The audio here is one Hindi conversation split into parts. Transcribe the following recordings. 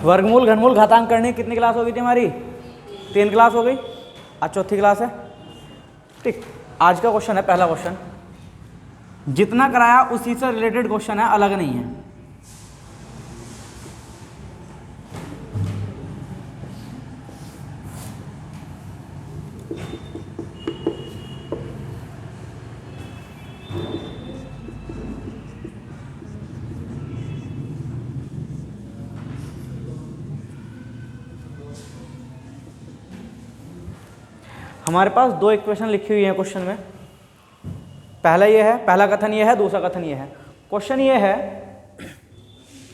वर्गमूल घनमूल घातांक करने कितनी क्लास हो गई थी हमारी? 3 क्लास हो गई, आज चौथी क्लास है। ठीक, आज का क्वेश्चन है पहला क्वेश्चन, जितना कराया उसी से रिलेटेड क्वेश्चन है, अलग नहीं है। हमारे पास 2 इक्वेशन लिखी हुई है क्वेश्चन में। पहला ये है, पहला कथन ये है, दूसरा कथन ये है। क्वेश्चन ये है,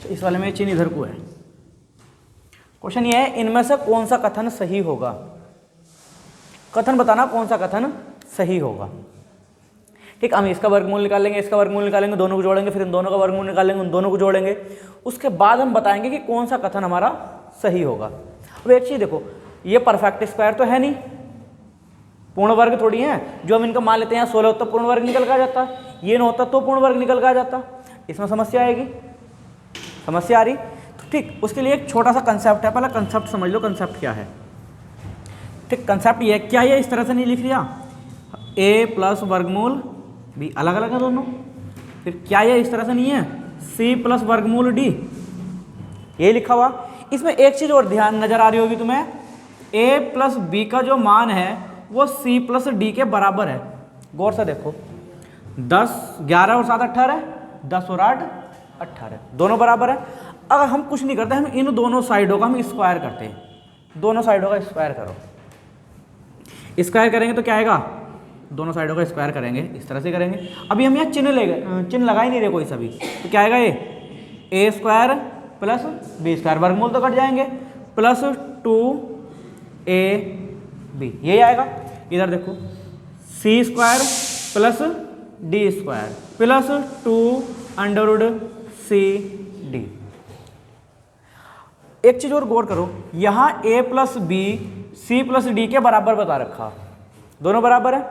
इस वाले में चिन्ह इधर को है। क्वेश्चन ये है, इनमें से कौन सा कथन सही होगा? कथन बताना कौन सा कथन सही होगा। ठीक, हम इसका वर्गमूल निकालेंगे, इसका वर्गमूल निकालेंगे, दोनों को जोड़ेंगे, फिर इन दोनों का वर्गमूल निकालेंगे, उन दोनों को जोड़ेंगे, उसके बाद हम बताएंगे कि कौन सा कथन हमारा सही होगा। अब एक चीज देखो, ये परफेक्ट स्क्वायर तो है नहीं, पूर्ण वर्ग थोड़ी है। जो हम इनका मान लेते हैं 16 होता पूर्ण वर्ग निकल के आ जाता, ये 9 होता तो पूर्ण वर्ग निकल के आ जाता। इसमें समस्या आएगी, समस्या आ रही। तो ठीक, उसके लिए एक छोटा सा कंसेप्ट है, पहले कंसेप्ट समझ लो, कंसेप्ट क्या है। ठीक, कंसेप्ट ये क्या है, इस तरह से नहीं लिख लिया, a प्लस वर्गमूल b अलग अलग है दोनों। फिर क्या ये इस तरह से नहीं है, c प्लस वर्गमूल d, ये लिखा हुआ। इसमें एक चीज और ध्यान नजर आ रही होगी तुम्हें, a प्लस b का जो मान है वो c प्लस d के बराबर है। गौर से देखो, 10 11 और 7 18, 10 और 8 18, दोनों बराबर है। अगर हम कुछ नहीं करते, हम इन दोनों साइडों का हम स्क्वायर करते हैं, दोनों साइडों का स्क्वायर करो। स्क्वायर करेंगे तो क्या आएगा, दोनों साइडों का स्क्वायर करेंगे, इस तरह से करेंगे। अभी हम यहाँ चिन्ह लगा ही नहीं रहे कोई सभी, तो क्या आएगा, ये a square plus b square, वर्गमूल तो कट जाएंगे, प्लस 2ab, यही आएगा। इधर देखो, c square plus d square plus 2√cd। एक चीज और गौर करो, यहाँ a plus b c plus d के बराबर बता रखा, दोनों बराबर है।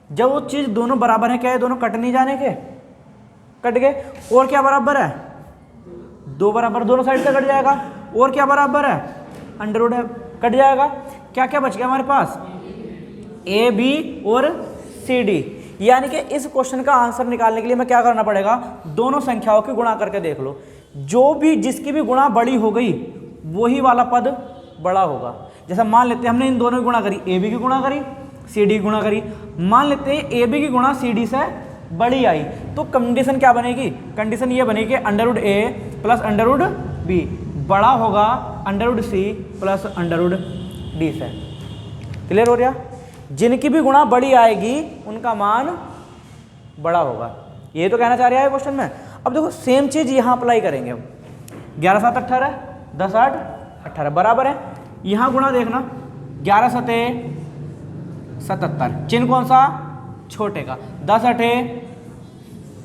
जब वो चीज दोनों बराबर है, क्या है, दोनों कट नहीं जाने के, कट गए। और क्या बराबर है, 2 बराबर, दोनों साइड से कट जाएगा। और क्या बराबर है, अंडर है, कट जाएगा। क्या क्या बच गया हमारे पास, ए बी और सी डी। यानी कि इस क्वेश्चन का आंसर निकालने के लिए मैं क्या करना पड़ेगा, दोनों संख्याओं की गुणा करके देख लो। जो भी जिसकी भी गुणा बड़ी हो गई वही वाला पद बड़ा होगा। जैसा मान लेते हैं हमने इन दोनों की गुणा करी, ए बी की गुणा करी, सी डी की गुणा करी। मान लेते हैं ए बी की गुणा सी डी से बड़ी आई, तो कंडीशन क्या बनेगी, कंडीशन ये बनेगी under root A plus under root B बड़ा होगा under root C plus under root D से। क्लियर हो गया? जिनकी भी गुणा बड़ी आएगी उनका मान बड़ा होगा, ये तो कहना चाह रहा है क्वेश्चन में। अब देखो सेम चीज यहां अप्लाई करेंगे। अब 11 7 18, 10 8 18 बराबर है। यहां गुणा देखना, 11 7 77, चिन्ह कौन सा, छोटे का। 10 8,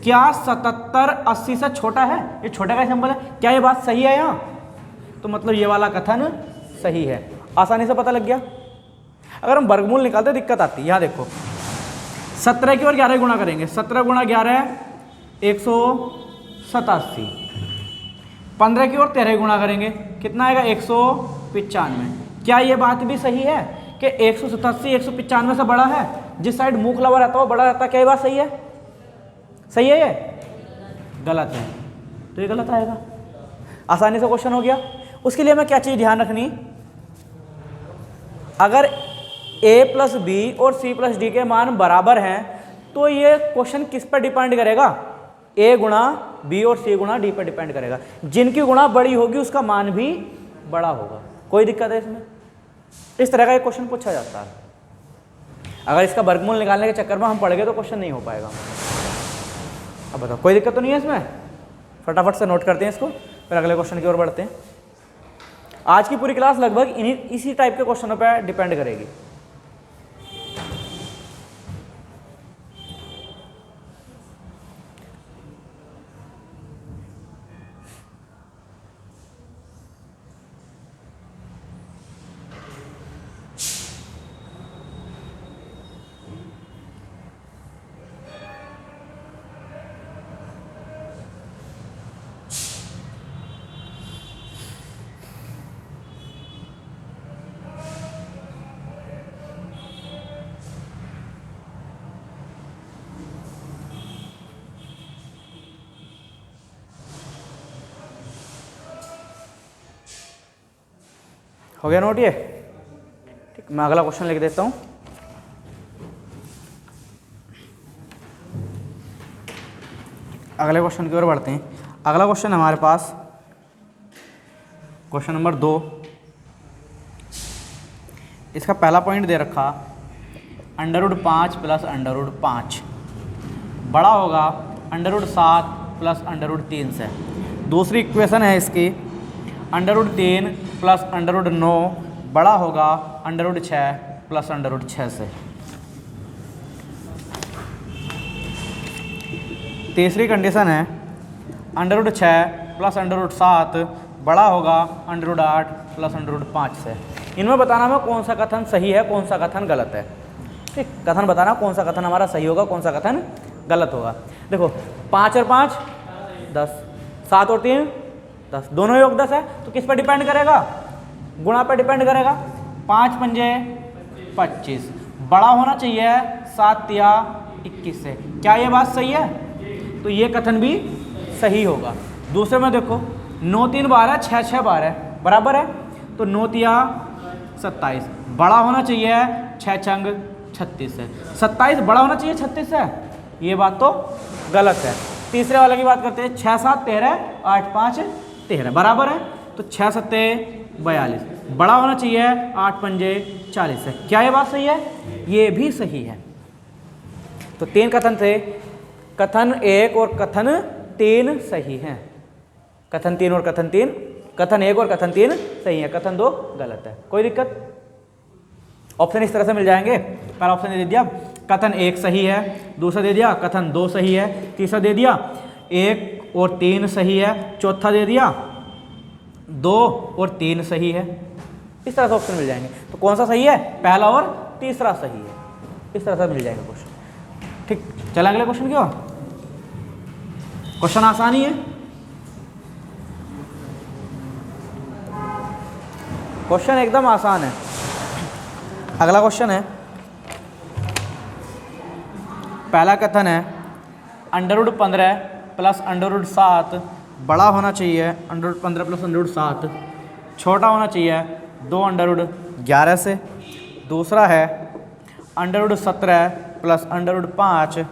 क्या 77 80 से छोटा है, ये छोटे का सिंबल है। क्या ये बात सही है यहाँ, तो मतलब ये वाला कथन सही है। आसानी से पता लग गया। अगर हम वर्गमूल निकालते दिक्कत आती है। यहाँ देखो 17 की और 11 गुणा करेंगे, 17 गुणा 11 187, 15 की और 13 गुणा करेंगे, कितना आएगा 195। क्या ये बात भी सही है कि 187 195 से बड़ा है, जिस साइड मुंह खुला हुआ रहता है वो बड़ा रहता है। क्या ये बात सही है, सही है? ये गलत है, तो ये गलत आएगा। आसानी से क्वेश्चन हो गया। उसके लिए हमें क्या चीज ध्यान रखनी, अगर a प्लस बी और c प्लस डी के मान बराबर हैं तो ये क्वेश्चन किस पर डिपेंड करेगा, a गुणा b और c गुणा d पर डिपेंड करेगा। जिनकी गुणा बड़ी होगी उसका मान भी बड़ा होगा। कोई दिक्कत है इसमें? इस तरह का एक क्वेश्चन पूछा जाता है। अगर इसका वर्गमूल निकालने के चक्कर में हम पढ़ गए तो क्वेश्चन नहीं हो पाएगा। अब बताओ, कोई दिक्कत तो नहीं है इसमें? फटाफट से नोट करते हैं इसको, फिर अगले क्वेश्चन की ओर बढ़ते हैं। आज की पूरी क्लास लगभग इसी टाइप के क्वेश्चनों पर डिपेंड करेगी। हो गया नोट ये? ठीक, मैं अगला क्वेश्चन लिख देता हूँ। अगले क्वेश्चन की ओर बढ़ते हैं। अगला क्वेश्चन हमारे पास क्वेश्चन नंबर 2। इसका पहला पॉइंट दे रखा √5 प्लस √5 बड़ा होगा √7 प्लस √3 से। दूसरी इक्वेशन है इसकी √3 प्लस √9 बड़ा होगा √6 प्लस √6 से। तीसरी कंडीशन है √6 प्लस √7 बड़ा होगा √8 प्लस √5 से। इनमें बताना हमें कौन सा कथन सही है, कौन सा कथन गलत है। ठीक, कथन बताना कौन सा कथन हमारा सही होगा, कौन सा कथन गलत होगा। देखो 5 और 5 10, 7 और 3 10, दोनों योग 10 है, तो किस पर डिपेंड करेगा? गुणा पर डिपेंड करेगा। 5 पंजे 25 बड़ा होना चाहिए 7 या 21 से। क्या ये बात सही है? तो ये कथन भी सही होगा। दूसरे में देखो 9 3 12 6 6 12 बराबर है, तो 9 या 27 बड़ा होना चाहिए 6 छंग 36 से। 27 बड़ा होना चाहिए 36 से, ये बात तो गलत है। तीसरे वाले की बात करते हैं 6 7 13 8 5 13 बराबर है, तो 6 7 42 बड़ा होना चाहिए 8 पंजे 40 से। क्या ये बात सही है? ये भी सही है। तो 3 कथन थे, कथन 1 और कथन 3 सही हैं। कथन 1 और कथन 3 सही है, कथन 2 गलत है। कोई दिक्कत? ऑप्शन इस तरह से मिल जाएंगे। पहला ऑप्शन दे दिया कथन 1 सही है, दूसरा दे दिया कथन 2 सही है, तीसरा दे दिया 1 और 3 सही है, चौथा दे दिया 2 और 3 सही है। इस तरह से ऑप्शन मिल जाएंगे। तो कौन सा सही है? पहला और तीसरा सही है। इस तरह से मिल जाएगा क्वेश्चन। ठीक, चला अगले क्वेश्चन की ओर। क्वेश्चन आसान ही है, क्वेश्चन एकदम आसान है। अगला क्वेश्चन है, पहला कथन है √15 प्लस √7 बड़ा होना चाहिए √15 प्लस √7 छोटा होना चाहिए 2 √11 से। दूसरा है √17 प्लस √5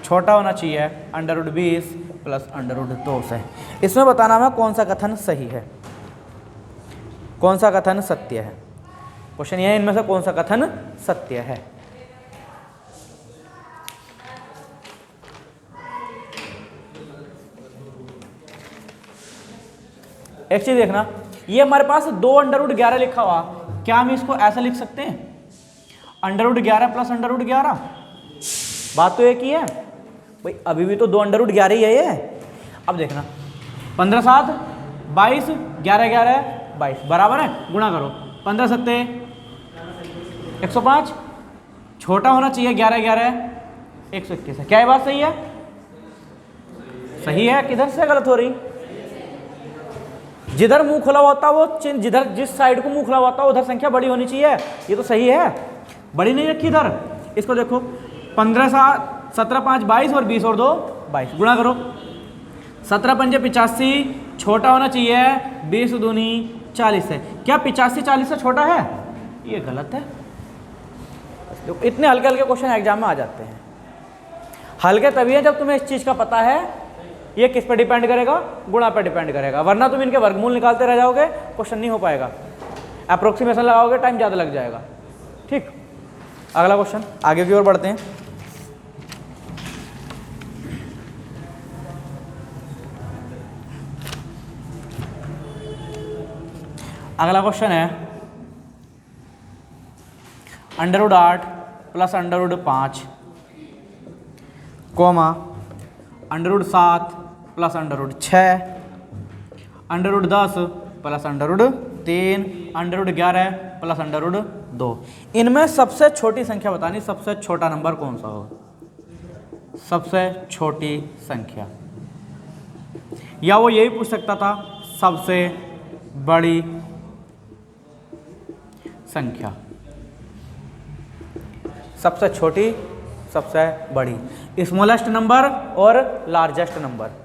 छोटा होना चाहिए √20 प्लस √2 से। इसमें बताना हमें कौन सा कथन सही है, कौन सा कथन सत्य है। क्वेश्चन ये है, इनमें से कौन सा कथन सत्य है। एक चीज देखना, ये हमारे पास 2 √11 लिखा हुआ, क्या हम इसको ऐसा लिख सकते हैं √11 प्लस √11? बात तो एक ही है भाई, अभी भी तो 2 √11 ही है ये। अब देखना 15 7 22 11 11 22 बराबर है, गुणा करो 15 7 105 छोटा होना चाहिए 11 11 121 है। क्या ये बात सही है? सही है। किधर से गलत हो रही? जिधर मुंह खुला होता वो चिन्ह, जिधर जिस साइड को मुंह खुला होता उधर संख्या बड़ी होनी चाहिए। ये तो सही है, बड़ी नहीं रखी इधर। इसको देखो 15 7 17 5 22 और 20 और 2 22 गुणा करो 17 पंजे 85 छोटा होना चाहिए 20 दूनी 40 है। क्या 85 40 से छोटा है? ये गलत है। इतने हल्के हल्के क्वेश्चन एग्जाम में आ जाते हैं। हल्के तभी है जब तुम्हें इस चीज़ का पता है ये किस पर डिपेंड करेगा, गुणा पर डिपेंड करेगा, वरना तुम इनके वर्गमूल निकालते रह जाओगे, क्वेश्चन नहीं हो पाएगा। अप्रोक्सीमेशन लगाओगे टाइम ज़्यादा लग जाएगा। ठीक, अगला क्वेश्चन, आगे की ओर बढ़ते हैं। अगला क्वेश्चन है √8 plus √5 comma √7 plus √6 √10 plus √3 √11 plus √2। इनमें सबसे छोटी संख्या बतानी, सबसे छोटा नंबर कौन सा होगा? सबसे छोटी संख्या, या वो यही पूछ सकता था सबसे बड़ी संख्या। सबसे छोटी, सबसे बड़ी, स्मॉलेस्ट नंबर और लार्जेस्ट नंबर।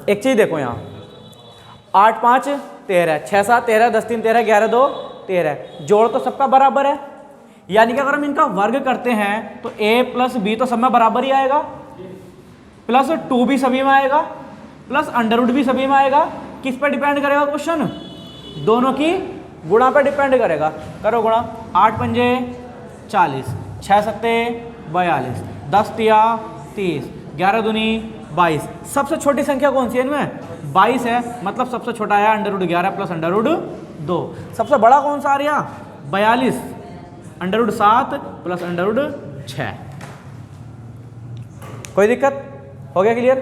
एक चीज देखो यहां 8 5 13, 6 7 13, 10 3 13, 11 2 13। जोड़ तो सबका बराबर है, यानी कि अगर हम इनका वर्ग करते हैं तो a प्लस बी तो सब में बराबर ही आएगा, प्लस 2 भी सभी में आएगा, प्लस अंडर रूट भी सभी में आएगा। किस पर डिपेंड करेगा क्वेश्चन? दोनों की गुणा पर डिपेंड करेगा। करो गुणा, 8 पंजे 40, 6 सत्ते 42, 10 तिया 30, 11 दूनी 22। सबसे छोटी संख्या कौन सी है इनमें? 22 है, मतलब सबसे छोटा है under root 11 plus under root 2। सबसे बड़ा कौन सा आ रहा? 42 under root 7 plus under root 6। कोई दिक्कत? हो गया क्लियर?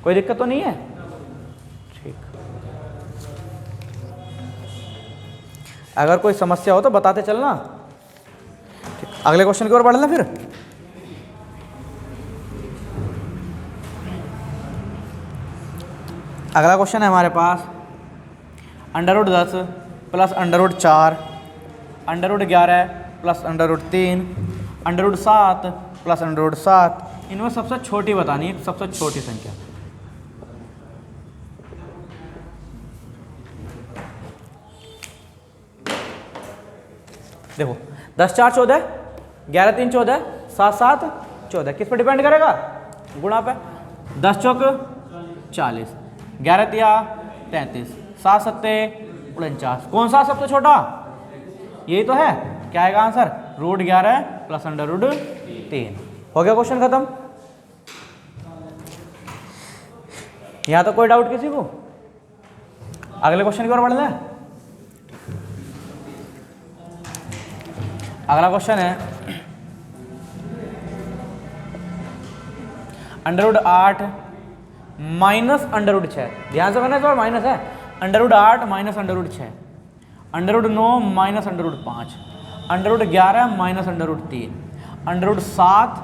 कोई दिक्कत तो नहीं है? ठीक, अगर कोई समस्या हो तो बताते चलना। ठीक, अगले क्वेश्चन की ओर बढ़ लें फिर। अगला क्वेश्चन है हमारे पास under root 10 plus under root 4, under root 11 plus under root 3, under root 7 plus under root 7। इनमें सबसे छोटी बतानी है, सबसे छोटी संख्या। देखो 10 4 14, 11 3 14, 7 7 14। किस पर डिपेंड करेगा? गुणा पे। 10 चौक 40, 11 तिया 33, 7 सत्ते 49। कौन सा सबसे छोटा? यही तो है। क्या आएगा answer? Root 11 plus under root 3। हो गया क्वेश्चन खत्म। यहां तो कोई डाउट किसी को? अगले क्वेश्चन की ओर बढ़ लें। अगला क्वेश्चन है under root 8 minus under root 6। ध्यान से करना, इस बार माइनस है। Under root 8 minus under root 6, under root 9 minus under root 5, under root 11 minus under root 3, under root 7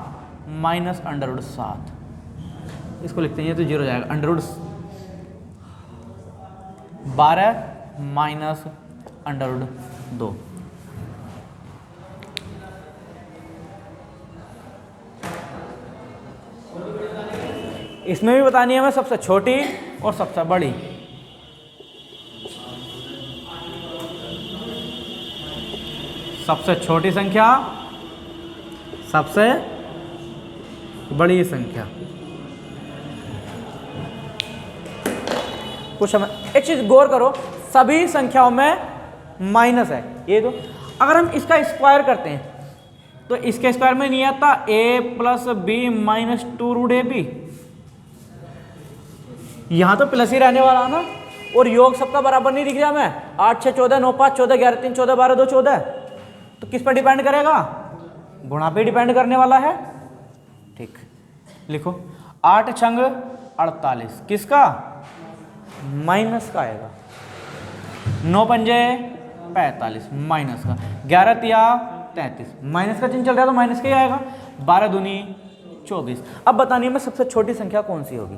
minus under root 7। इसको लिखते हैं, ये तो जीरो हो जाएगा। Under root 12 minus under root 2। इसमें भी बतानी है हमें सबसे छोटी और सबसे बड़ी। सबसे छोटी संख्या, सबसे बड़ी संख्या। कुछ हमें एक चीज गौर करो, सभी संख्याओं में माइनस है। ये तो अगर हम इसका स्क्वायर करते हैं तो इसके स्क्वायर में नहीं आता a plus B minus 2 root A B. यहां तो प्लस ही रहने वाला ना, और योग सबका बराबर नहीं दिख रहा हमें। 8 6 14, 9 5 14, 11 3 14, 12 2 14। तो किस पर डिपेंड करेगा? गुणा पे डिपेंड करने वाला है। ठीक, लिखो 8 छंग 48, किसका? माइनस का आएगा। 9 पंजे 45, माइनस का। 11 तिया 33, माइनस का चिन्ह चल रहा है तो माइनस का ही आएगा। 12 दूनी 24। अब बतानिए मैं सबसे छोटी संख्या कौन सी होगी?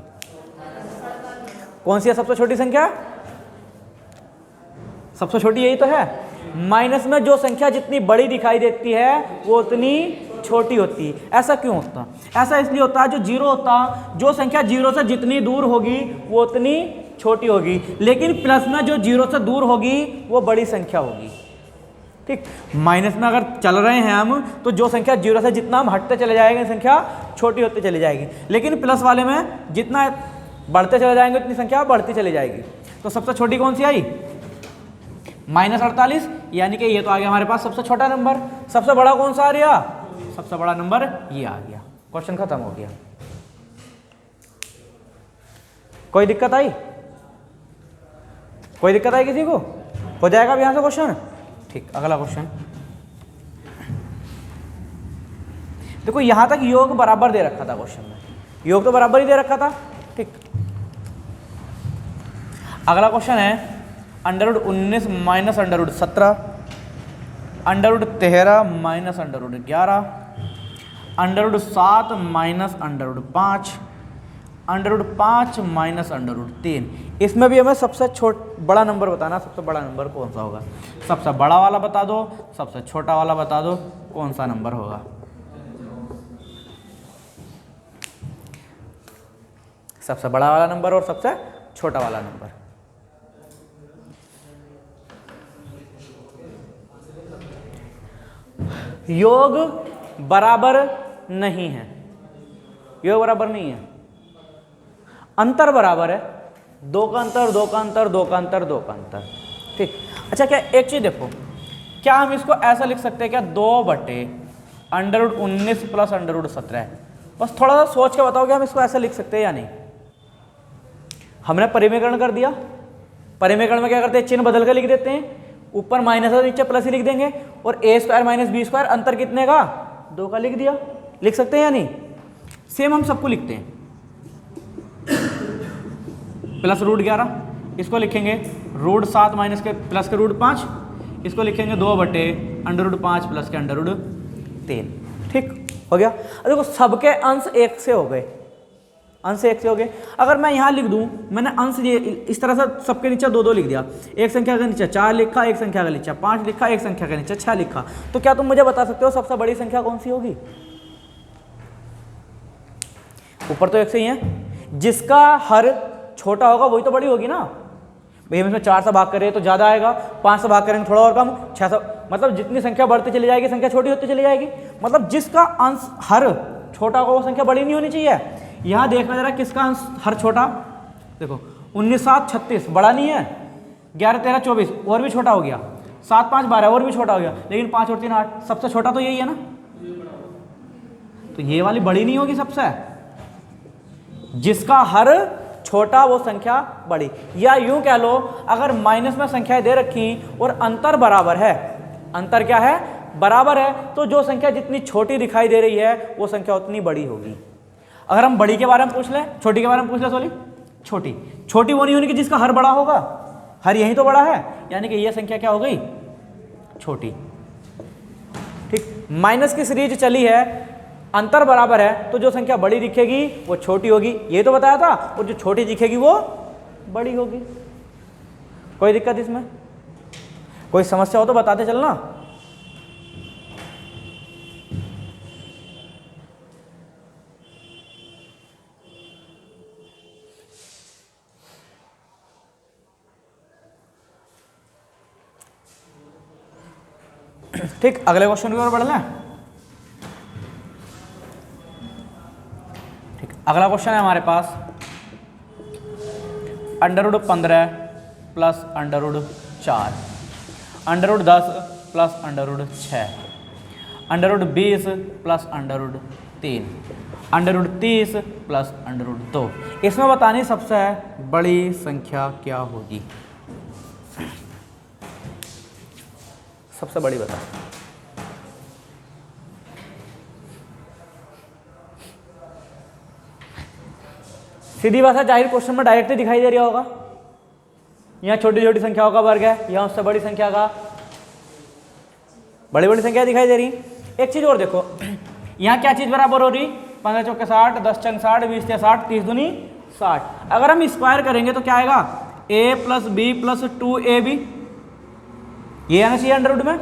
कौन सी है सबसे छोटी संख्या? सबसे छोटी यही तो है। माइनस में जो संख्या जितनी बड़ी दिखाई देती है वो उतनी छोटी होती है। ऐसा क्यों होता? ऐसा इसलिए होता है, जो जीरो होता, जो संख्या जीरो से जितनी दूर होगी वो उतनी छोटी होगी, लेकिन प्लस में जो जीरो से दूर होगी वो बड़ी संख्या होगी। ठीक, माइनस में अगर चल रहे हैं हम तो जो संख्या जीरो से जितना हम हटते चले जाएंगे संख्या छोटी होती चली जाएगी, लेकिन प्लस वाले में जितना बढ़ते चले जाएंगे उतनी संख्या बढ़ती चली जाएगी। तो सबसे छोटी कौन सी आई? माइनस 48, यानी कि ये तो आ गया हमारे पास सबसे छोटा नंबर। सबसे बड़ा कौन सा आ गया? सबसे बड़ा नंबर ये आ गया। क्वेश्चन खत्म हो गया। कोई दिक्कत आई? कोई दिक्कत आई किसी को? हो जाएगा अब यहां से क्वेश्चन। ठीक, अगला क्वेश्चन देखो, यहां तक योग बराबर दे रखा था क्वेश्चन में, योग तो बराबर ही दे रखा था। ठीक, अगला क्वेश्चन है under root 19 minus under root 17, under root 13 minus under root 11, under root 7 minus under root 5, under root 5 minus under root 3। इसमें भी हमें सबसे बड़ा नंबर बताना। सबसे बड़ा नंबर कौन सा होगा? सबसे बड़ा वाला बता दो, सबसे छोटा वाला बता दो, कौन सा नंबर होगा? सबसे बड़ा वाला नंबर और सबसे छोटा वाला नंबर। योग बराबर नहीं है, योग बराबर नहीं है, अंतर बराबर है, 2 का अंतर, 2 का अंतर, 2 का अंतर, 2 का अंतर। ठीक। अच्छा, क्या एक चीज देखो, क्या हम इसको ऐसा लिख सकते हैं क्या, 2/√19 प्लस √17? बस थोड़ा सा सोच के बताओ कि हम इसको ऐसा लिख सकते हैं या नहीं। हमने परिमेयकरण कर दिया, परिमेयकरण में क्या करते हैं, चिन्ह बदल कर लिख देते हैं, ऊपर माइनस है नीचे प्लस ही लिख देंगे, और a² - b² अंतर कितने का, 2 का लिख दिया। लिख सकते हैं या नहीं? सेम हम सबको लिखते हैं, प्लस √11, इसको लिखेंगे √7 माइनस के प्लस के √5, इसको लिखेंगे 2/√5 प्लस के √3। ठीक हो गया। अब देखो सबके अंश 1 से हो गए, अंश 1 से हो गए। अगर मैं यहाँ लिख दूँ, मैंने अंश ये इस तरह से सबके नीचे 2 लिख दिया, एक संख्या के नीचे 4 लिखा, एक संख्या के नीचे 5 लिखा, एक संख्या के नीचे 6 लिखा, तो क्या तुम मुझे बता सकते हो सबसे बड़ी संख्या कौन सी होगी? ऊपर तो 1 से ही है, जिसका हर छोटा होगा वही तो बड़ी होगी ना भाई। हम इसमें 4 से भाग करें तो ज़्यादा आएगा, 5 से भाग करेंगे थोड़ा और कम, 6 से, मतलब जितनी संख्या बढ़ती चली जाएगी संख्या छोटी होती चली जाएगी। मतलब जिसका अंश हर छोटा होगा वो संख्या बड़ी नहीं होनी चाहिए। यहाँ देखना जरा किसका अंश हर छोटा, देखो 19 7 36 बड़ा नहीं है, 11 13 24 और भी छोटा हो गया, 7 5 12 और भी छोटा हो गया, लेकिन 5 और 3 8, सबसे छोटा तो यही है ना, तो ये वाली बड़ी नहीं होगी सबसे। जिसका हर छोटा वो संख्या बड़ी, या यूं कह लो अगर माइनस में संख्याएं दे रखी और अंतर बराबर है, अंतर क्या है, बराबर है, तो जो संख्या जितनी छोटी दिखाई दे रही है वो संख्या उतनी बड़ी होगी। अगर हम बड़ी के बारे में पूछ लें, छोटी के बारे में पूछ लें, सॉरी छोटी, छोटी वो नहीं होनी कि जिसका हर बड़ा होगा, हर यही तो बड़ा है, यानी कि ये संख्या क्या हो गई, छोटी। ठीक, माइनस की सीरीज चली है, अंतर बराबर है, तो जो संख्या बड़ी दिखेगी वो छोटी होगी, ये तो बताया था, और जो छोटी दिखेगी वो बड़ी होगी। कोई दिक्कत इसमें, कोई समस्या हो तो बताते चलना। ठीक, अगले क्वेश्चन की ओर बढ़ लें। ठीक, अगला क्वेश्चन है हमारे पास √15 प्लस √4, √10 प्लस √6, √20 प्लस √3, √30 प्लस √2। इसमें बतानी सबसे बड़ी संख्या क्या होगी, सबसे बड़ी बता। सीधी बात है, जाहिर क्वेश्चन में डायरेक्टली दिखाई दे रहा होगा, यहाँ छोटी छोटी संख्याओं का वर्ग है, यहाँ उससे बड़ी संख्या का बड़ी बड़ी संख्या दिखाई दे रही। एक चीज और देखो, यहाँ क्या चीज बराबर हो रही, 15 चौके 60, 10 चंग 60, 20 या 60, 30 दूनी 60। अगर हम स्क्वायर करेंगे तो क्या आएगा, a + b + 2ab, ये आना चाहिए अंडर रूट में।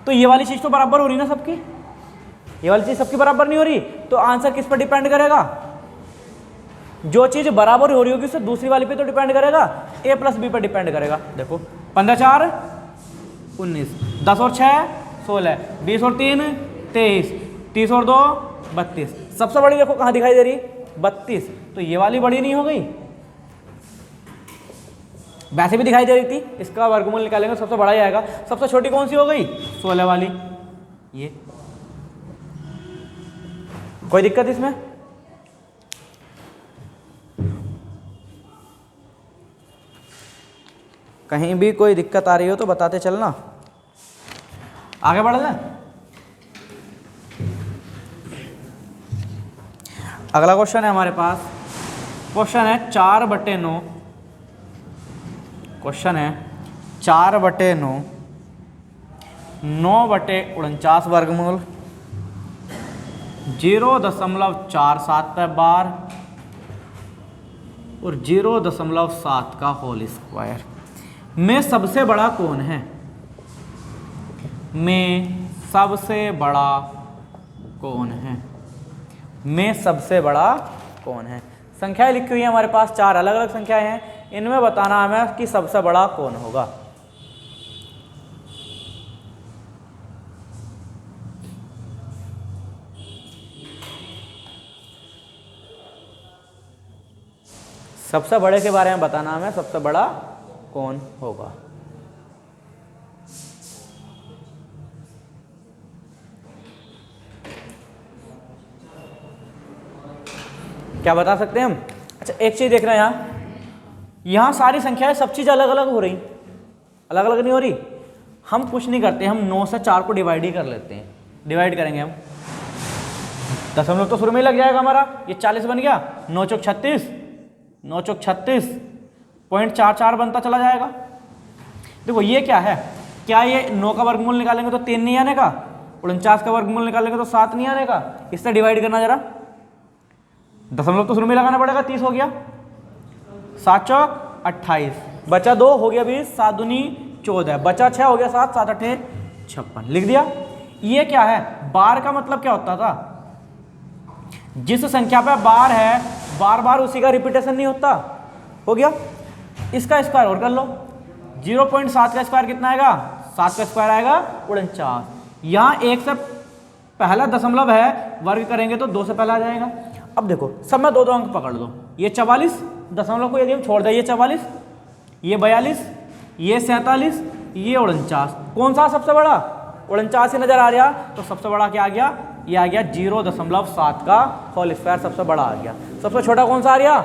तो ये वाली चीज तो बराबर हो रही ना सबकी, ये वाली चीज सबकी बराबर नहीं हो रही, तो आंसर किस पर डिपेंड करेगा, जो चीज बराबर हो रही होगी उससे दूसरी वाली पे तो डिपेंड करेगा, a + b पर डिपेंड करेगा। देखो 15 4 19, 10 और 6 16, 20 और 3 23, 30 और 2 32, सबसे बड़ी देखो कहाँ दिखाई दे रही, 32, तो ये वाली बड़ी नहीं हो गई, वैसे भी दिखाई दे रही थी, इसका वर्गमूल निकालेंगे सबसे बड़ा ही आएगा। सबसे छोटी कौन सी हो गई, 16 वाली, ये। कोई दिक्कत इसमें, कहीं भी कोई दिक्कत आ रही हो तो बताते चलना। आगे बढ़ लें। अगला क्वेश्चन है हमारे पास, क्वेश्चन है 4/9, क्वेश्चन है 4/9, 9/49 वर्गमूल, 0.47 पे बार और 0.7 का होल स्क्वायर में सबसे बड़ा कौन है, में सबसे बड़ा कौन है, में सबसे बड़ा कौन है। संख्याएं लिखी हुई हैं हमारे पास, 4 अलग अलग संख्याएं हैं, इनमें बताना हमें कि सबसे बड़ा कौन होगा। सबसे बड़े के बारे में बताना हमें, सबसे बड़ा कौन होगा। क्या बता सकते हैं हम? अच्छा एक चीज देख रहे हैं, यहां सारी संख्याएं सब चीज अलग अलग हो रही, अलग अलग नहीं हो रही। हम कुछ नहीं करते, हम 9 से 4 को डिवाइड ही कर लेते हैं। डिवाइड करेंगे हम, दशमलव तो शुरू में ही लग जाएगा हमारा, ये 40 बन गया, 9 चौक 36, 9 चौक 36, 0.44 बनता चला जाएगा। देखो ये क्या है, क्या ये 9 का वर्गमूल निकालेंगे तो 3 नहीं आने का, 49 का वर्गमूल निकालेंगे तो 7 नहीं आने का। इससे डिवाइड करना जरा, दशमलव तो शुरू में लगाना पड़ेगा, 30 हो गया, 7 चौक 28, बचा 2 हो गया 20, 7 दूनी 14, बचा 6 हो गया 7, 7 अठे 56, लिख दिया। ये क्या है, बार का मतलब क्या होता था, जिस संख्या पे बार है बार बार उसी का रिपीटेशन नहीं होता। हो गया, इसका स्क्वायर और कर लो, 0.7 का स्क्वायर कितना आएगा, 7 का स्क्वायर आएगा 49। यहाँ 1 से पहला दशमलव है, वर्ग करेंगे तो 2 से पहला आ जाएगा। अब देखो सब में 2 अंक पकड़ लो, ये 44 दशमलव को यदि हम छोड़ दें, ये 44, ये 42, ये 47, ये 49, कौन सा सबसे बड़ा, 49 ही नजर आ रहा, तो सबसे बड़ा क्या आ गया, ये आ गया 0.7 का होल स्क्वायर सबसे बड़ा आ गया। सबसे छोटा कौन सा आ गया,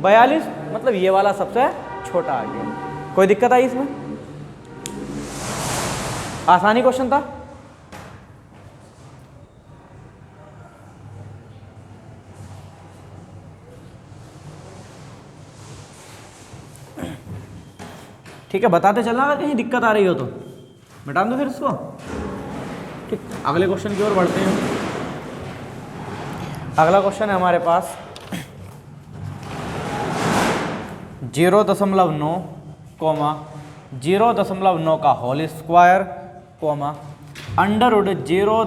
42, मतलब ये वाला सबसे छोटा आ गया। कोई दिक्कत आई इसमें? आसानी क्वेश्चन था। ठीक है, बताते चलना अगर कहीं दिक्कत आ रही हो तो, मिटा दो फिर इसको। ठीक, अगले क्वेश्चन की ओर बढ़ते हैं। अगला क्वेश्चन है हमारे पास 0.9, 0.9 का होल स्क्वायर, अंडर रूट 0.9,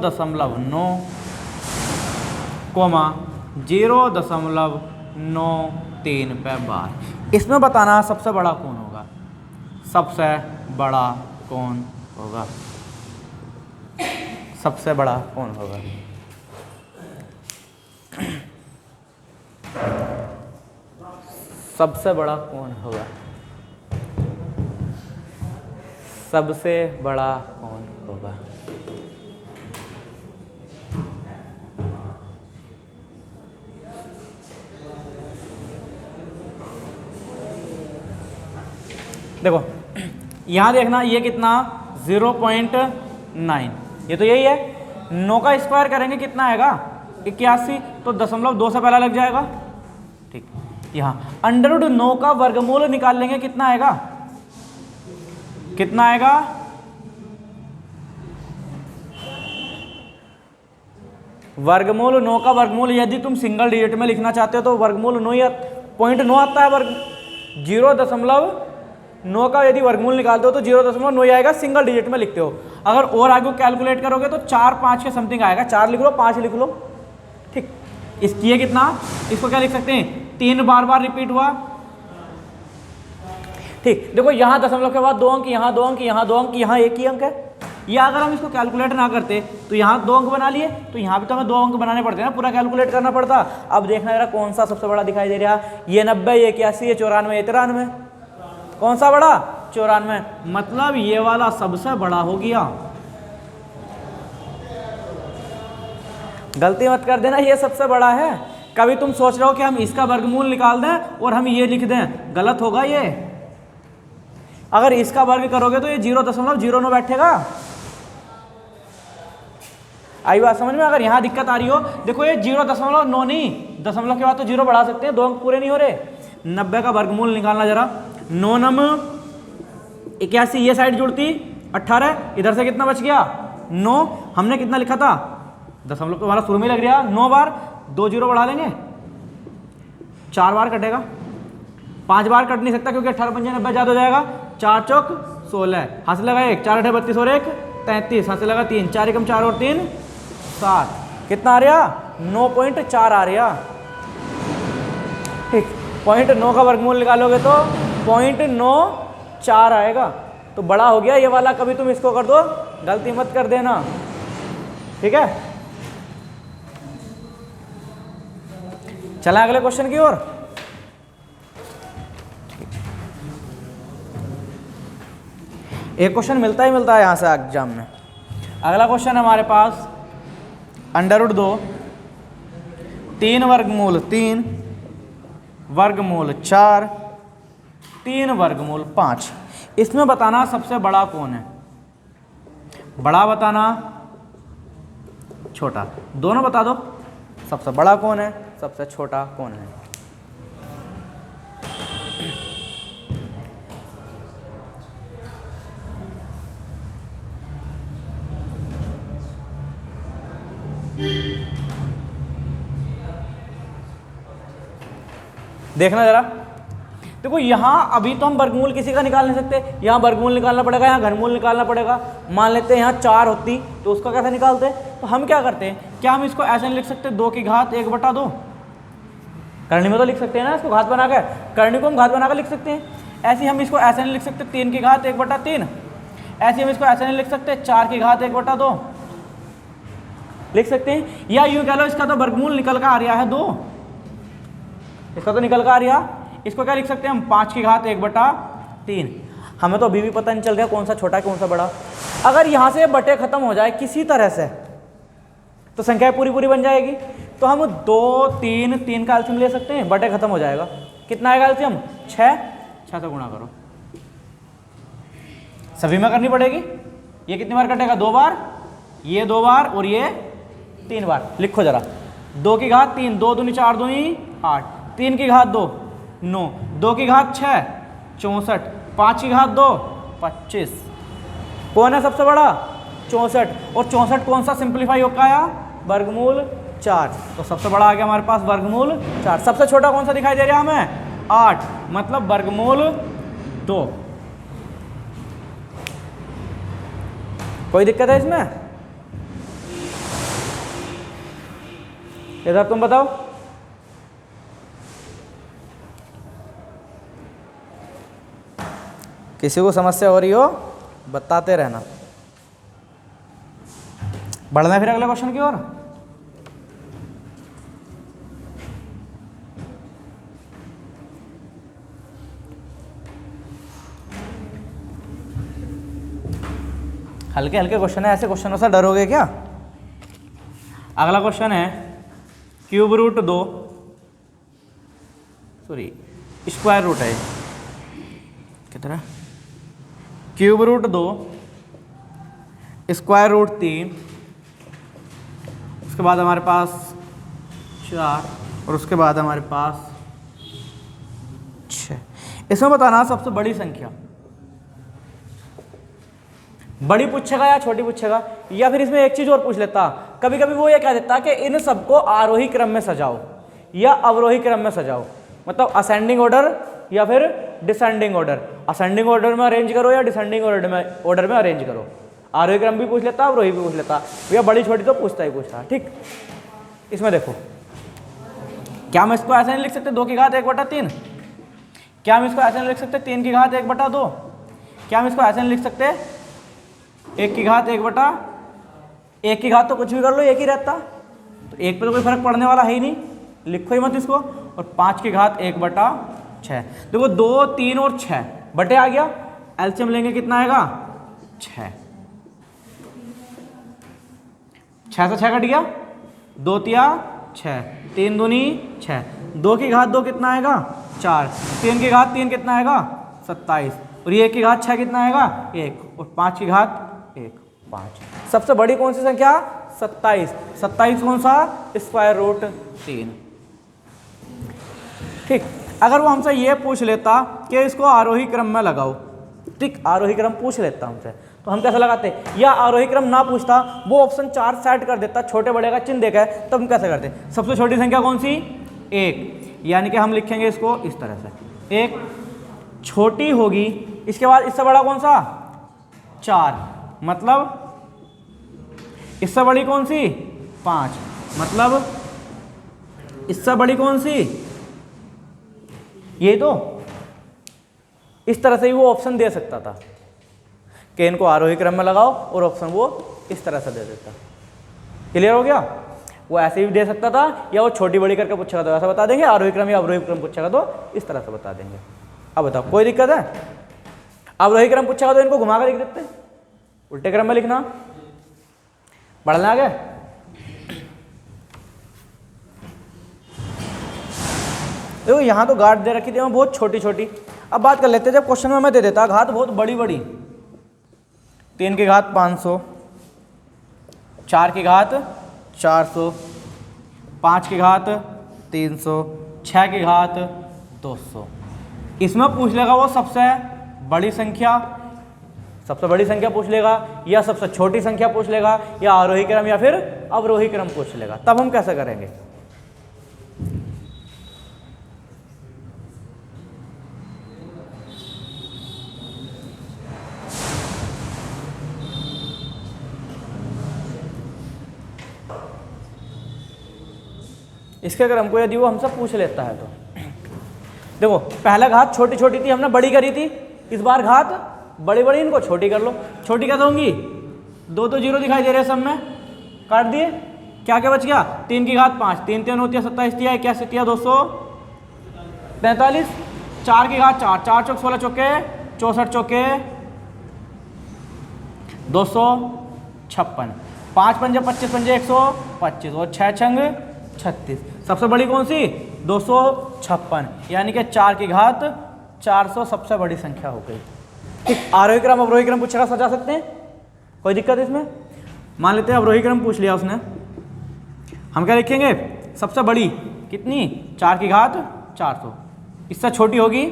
0.93 पे बार। इसमें बताना सबसे बड़ा कौन होगा, सबसे बड़ा कौन होगा, सबसे बड़ा कौन होगा। सबसे बड़ा कौन होगा, सबसे बड़ा कौन होगा। देखो यहां देखना, ये कितना 0.9, ये तो यही है। 9 का स्क्वायर करेंगे कितना आएगा, 81, तो दशमलव 2 से पहला लग जाएगा। ठीक, यहाँ अंडर रूट 9 का वर्गमूल निकाल लेंगे, कितना आएगा, कितना आएगा, वर्गमूल 9 का वर्गमूल यदि तुम सिंगल डिजिट में लिखना चाहते हो तो वर्गमूल 9 या 0.9 आता है। वर्ग 0.9 का यदि वर्गमूल निकालते हो तो 0.9 आएगा, सिंगल डिजिट में लिखते हो। अगर और आगे कैलकुलेट करोगे तो 4-5 के समथिंग आएगा, 4 लिख लो 5 लिख लो। ठीक, इसकी ये कितना, इसको क्या लिख सकते हैं, 3 बार रिपीट हुआ। ठीक, देखो यहाँ दशमलव के बाद 2 अंक, यहाँ 2 अंक, यहाँ 2 अंक, यहाँ 1 ही अंक है। या अगर हम इसको कैलकुलेट ना करते तो यहाँ 2 अंक बना लिए, तो यहाँ भी तो हमें 2 अंक बनाने पड़ते हैं ना, पूरा कैलकुलेट करना पड़ता। अब देखना जरा कौन सा सबसे बड़ा दिखाई दे रहा है, ये 90, ये 81, ये 94, ये 93, कौन सा बड़ा, 94, मतलब ये वाला सबसे बड़ा हो गया। गलती मत कर देना, ये सबसे बड़ा है। कभी तुम सोच रहे हो कि हम इसका वर्गमूल निकाल दें और हम ये लिख दें, गलत होगा ये। अगर इसका वर्ग करोगे तो ये 0.09 बैठेगा। आई बात समझ में? अगर यहाँ दिक्कत आ रही हो, देखो ये 0.9 नहीं, दशमलव के बाद तो 0 बढ़ा सकते हैं, 2 अंक पूरे नहीं हो रहे। 90 का वर्गमूल निकालना जरा, 9 नम 81, ये साइड जुड़ती 18, इधर से कितना बच गया 9, हमने कितना लिखा था, दशमलव तो हमारा शुरू में लग रहा, 9 बार 2 0 बढ़ा लेंगे, 4 बार कटेगा, 5 बार कट नहीं सकता क्योंकि 18 पंजे 90 ज़्यादा हो जाएगा। 4 चौक 16, हाथ से लगा 1, 4 8 32 और 1 33, हाथ से लगा 3, 4 एकम 4 और 3 7, कितना आ रहा, 9.4 आ रहा। ठीक, 0.9 का वर्गमूल निकालोगे तो 0.94 आएगा। तो बड़ा हो गया ये वाला, कभी तुम इसको कर दो, गलती मत कर देना, ठीक है। चला अगले क्वेश्चन की ओर। एक क्वेश्चन मिलता ही मिलता है यहां से एग्जाम में। अगला क्वेश्चन है हमारे पास √2 3 वर्गमूल 3 वर्गमूल 4 3 वर्गमूल 5। इसमें बताना सबसे बड़ा कौन है, बड़ा बताना छोटा, दोनों बता दो। सबसे बड़ा कौन है, सबसे छोटा कौन है। देखना जरा, देखो यहां अभी तो हम वर्गमूल किसी का निकाल नहीं सकते, यहां वर्गमूल निकालना पड़ेगा, यहां घनमूल निकालना पड़ेगा। मान लेते हैं यहां 4 होती तो उसका कैसे निकालते, तो हम क्या करते हैं, क्या हम इसको ऐसे नहीं लिख सकते 2 की घात 1/2, करनी में तो लिख सकते हैं ना इसको घात बनाकर, करनी को हम घात बनाकर लिख सकते हैं। ऐसे हम इसको ऐसे नहीं लिख सकते 3 की घात 1/3, ऐसे हम इसको ऐसे नहीं लिख सकते 4 की घात 1/2 लिख सकते हैं। या यूं कह लो इसका तो वर्गमूल निकल कर आ रहा है 2, इसका तो निकल कर आ रहा, इसको क्या लिख सकते हैं हम 5 की घात 1/3। हमें तो अभी भी पता नहीं चल रहा कौन सा छोटा है कौन सा बड़ा। अगर यहां से बटे खत्म हो जाए किसी तरह से तो संख्या पूरी पूरी बन जाएगी। तो हम 2 3 का एलसीएम ले सकते हैं, बटे खत्म हो जाएगा। कितना आएगा एलसीएम 6 से गुणा करो, सभी में करनी पड़ेगी। ये कितनी बार कटेगा 2 बार, ये 2 बार और ये 3 बार। लिखो जरा 2 की घात 3, 2 दूनी 4 दूनी 8, 3 की घात 2 9, 2 की घात 6 64, 5 की घात 2 25। कौन है सबसे बड़ा 64, और 64 कौन सा सिंप्लीफाई होकर आया वर्गमूल 4, तो सबसे बड़ा आ गया हमारे पास वर्गमूल 4। सबसे छोटा कौन सा दिखाई दे रहा है हमें 8, मतलब वर्गमूल 2। कोई दिक्कत है इसमें, इधर तुम बताओ। किसी को समस्या हो रही हो बताते रहना। बढ़ना है फिर अगले क्वेश्चन की ओर। हल्के हल्के क्वेश्चन है, ऐसे क्वेश्चनों से डरोगे क्या। अगला क्वेश्चन है √2 सॉरी स्क्वायर रूट है कितना, √2 स्क्वायर रूट 3, उसके बाद हमारे पास 4 और उसके बाद हमारे पास 6। इसमें बताना सबसे बड़ी संख्या, बड़ी पूछेगा या छोटी पूछेगा, या फिर इसमें एक चीज और पूछ लेता। कभी कभी वो ये कह देता कि इन सबको आरोही क्रम में सजाओ या अवरोही क्रम में सजाओ, मतलब असेंडिंग ऑर्डर या फिर डिसेंडिंग ऑर्डर। असेंडिंग ऑर्डर में अरेंज करो या डिसेंडिंग ऑर्डर में अरेंज करो। आरोही क्रम भी पूछ लेता, अवरोही भी पूछ लेता, भैया बड़ी छोटी तो पूछता ही पूछता। ठीक, इसमें देखो क्या हम इसको ऐसे नहीं लिख सकते 2 की घात 1/3, क्या हम इसको ऐसे नहीं लिख सकते 3 की घात 1/2, क्या हम इसको ऐसे नहीं लिख सकते 1 की घात 1 की घात तो कुछ भी कर लो एक ही रहता, तो 1 पे तो कोई फर्क पड़ने वाला है ही नहीं, लिखो ही मत इसको। और 5 की घात 1/6, देखो 2 3 और 6 बटे आ गया, एलसीएम लेंगे कितना आएगा 6, 6 से 6 कट गया, 2 तिया 6, 3 दूनी 6, 2 की घात 2 कितना आएगा 4, 3 की घात 3 कितना आएगा 27, और ये 1 की घात 6 कितना आएगा 1, और 5 की घात 1 5। सबसे बड़ी कौन सी संख्या 27, 27 कौन सा स्क्वायर रूट 3। ठीक, अगर वो हमसे ये पूछ लेता कि इसको आरोही क्रम में लगाओ, ठीक आरोही क्रम पूछ लेता हमसे, तो हम कैसे लगाते, या आरोही क्रम ना पूछता वो ऑप्शन 4 सेट कर देता छोटे बड़े का चिन्ह देकर, तब हम कैसे करते। सबसे छोटी संख्या कौन सी 1, यानी कि हम लिखेंगे इसको इस तरह से 1 छोटी होगी, इसके बाद इससे बड़ा कौन सा 4, मतलब इससे बड़ी कौन सी 5, मतलब इससे बड़ी कौन सी ये तो इस तरह से ही वो ऑप्शन दे सकता था कि इनको आरोही क्रम में लगाओ, और ऑप्शन वो इस तरह से दे देता। क्लियर हो गया? वो ऐसे भी दे सकता था, या वो छोटी बड़ी करके पूछेगा तो ऐसा बता देंगे, आरोही क्रम या अवरोही क्रम पूछेगा तो इस तरह से बता देंगे। अब बताओ कोई दिक्कत है? अवरोही क्रम पूछेगा तो इनको घुमा कर लिख देते हैं, उल्टे क्रम में लिखना। बढ़ना आगे। देखो यहाँ तो घात दे रखी थी मैं बहुत छोटी छोटी। अब बात कर लेते हैं, जब क्वेश्चन में मैं दे देता घात बहुत बड़ी बड़ी, 3 की घात 500, 4 की घात 400, 5 की घात 300, 6 की घात 200, इसमें पूछ लेगा वो सबसे बड़ी संख्या, सबसे बड़ी संख्या पूछ लेगा, या सबसे छोटी संख्या पूछ लेगा, या आरोही क्रम या फिर अवरोही क्रम पूछ लेगा। तब हम कैसे करेंगे? इसके क्रम को यदि वो हमसे पूछ लेता है तो देखो, पहला घात छोटी छोटी थी, हमने बड़ी करी थी, इस बार घात बड़ी बड़ी, इनको छोटी कर लो। छोटी कैसे होंगी? 2 तो 0 दिखाई दे रहे हैं सब में, काट दिए, क्या क्या बच गया? 3 की घात 5, 3 3 होती है 27, 21 245, 4 की घात 4, 4 चौक 16 चौके 64 चौके 256, 5 पंजे 25 पंजे 125, और 6 छंग 36। सबसे बड़ी कौन सी? 256, यानी कि 4 की घात 400 सबसे बड़ी संख्या हो गई। ठीक, आरोही क्रम अवरोही क्रम पूछेगा, सजा सकते हैं, कोई दिक्कत इसमें? मान लेते हैं अवरोही क्रम पूछ लिया उसने, हम क्या लिखेंगे? सबसे बड़ी कितनी? 4 की घात 400, इससे छोटी होगी,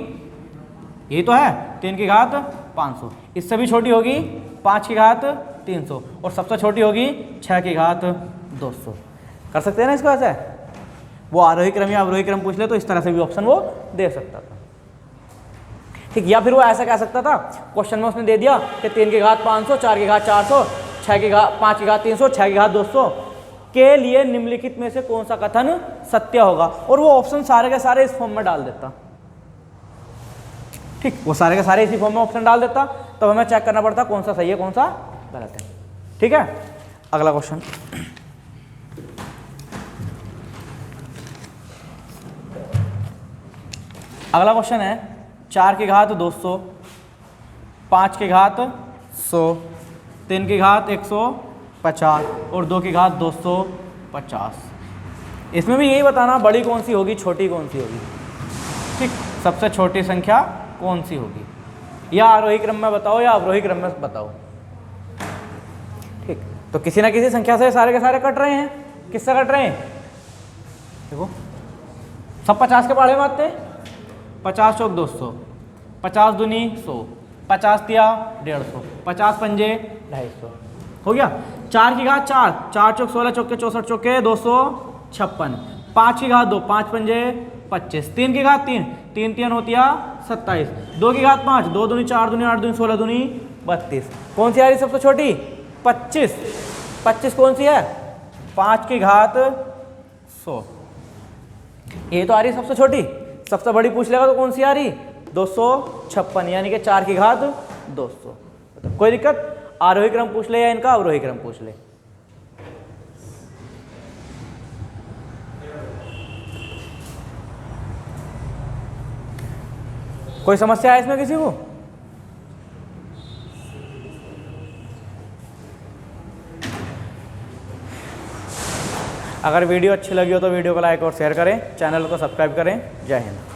यही तो है 3 की घात 500, इससे भी छोटी होगी 5 की घात 300, और सबसे छोटी होगी 6 की घात 200। कर सकते हैं ना इसको ऐसे? वो आरोही क्रम या अवरोही क्रम पूछ ले तो इस तरह से भी ऑप्शन वो दे सकता था। ठीक, या फिर वो ऐसा कह सकता था, क्वेश्चन में उसने दे दिया कि 3 की घात 500, 4 की घात 400, 5 की घात 300, 6 की घात 200 के लिए निम्नलिखित में से कौन सा कथन सत्य होगा, और वो ऑप्शन सारे के सारे इस फॉर्म में डाल देता। ठीक, वो सारे के सारे इसी फॉर्म में ऑप्शन डाल देता, तो हमें चेक करना पड़ता कौन सा सही है कौन सा गलत है। ठीक है, अगला क्वेश्चन। अगला क्वेश्चन है 4 की घात 200, 5 की घात 100, 3 की घात 150 और 2 की घात 250। इसमें भी यही बताना बड़ी कौन सी होगी छोटी कौन सी होगी। ठीक, सबसे छोटी संख्या कौन सी होगी, या आरोही क्रम में बताओ या अवरोही क्रम में बताओ। ठीक, तो किसी ना किसी संख्या से सारे के सारे कट रहे हैं। किससे कट रहे हैं? देखो, सब 50 के पहाड़े में आते हैं। 50 चौक 200, 50 दूनी 100, 50 तिया 150, 50 पंजे 250 हो गया। 4 की घात 4, 4 चौक 16 चौके 64 चौके 256, 5 की घात 2, 5 पंजे 25, 3 की घात 3, 3 3 होती है 27, 2 की घात 5, 2 दूनी 4 दूनी 8 दूनी 16 दूनी 32। कौन सी आ रही सबसे छोटी? 25। 25 कौन सी है? 5 की घात 100, ये तो आ रही सबसे छोटी। सबसे बड़ी पूछ लेगा तो कौन सी आ रही? 256, यानी कि 4 की घात 200। कोई दिक्कत? आरोही क्रम पूछ ले या इनका अवरोही क्रम पूछ ले। कोई समस्या है इसमें किसी को? अगर वीडियो अच्छी लगी हो तो वीडियो को लाइक और शेयर करें, चैनल को सब्सक्राइब करें। जय हिंद।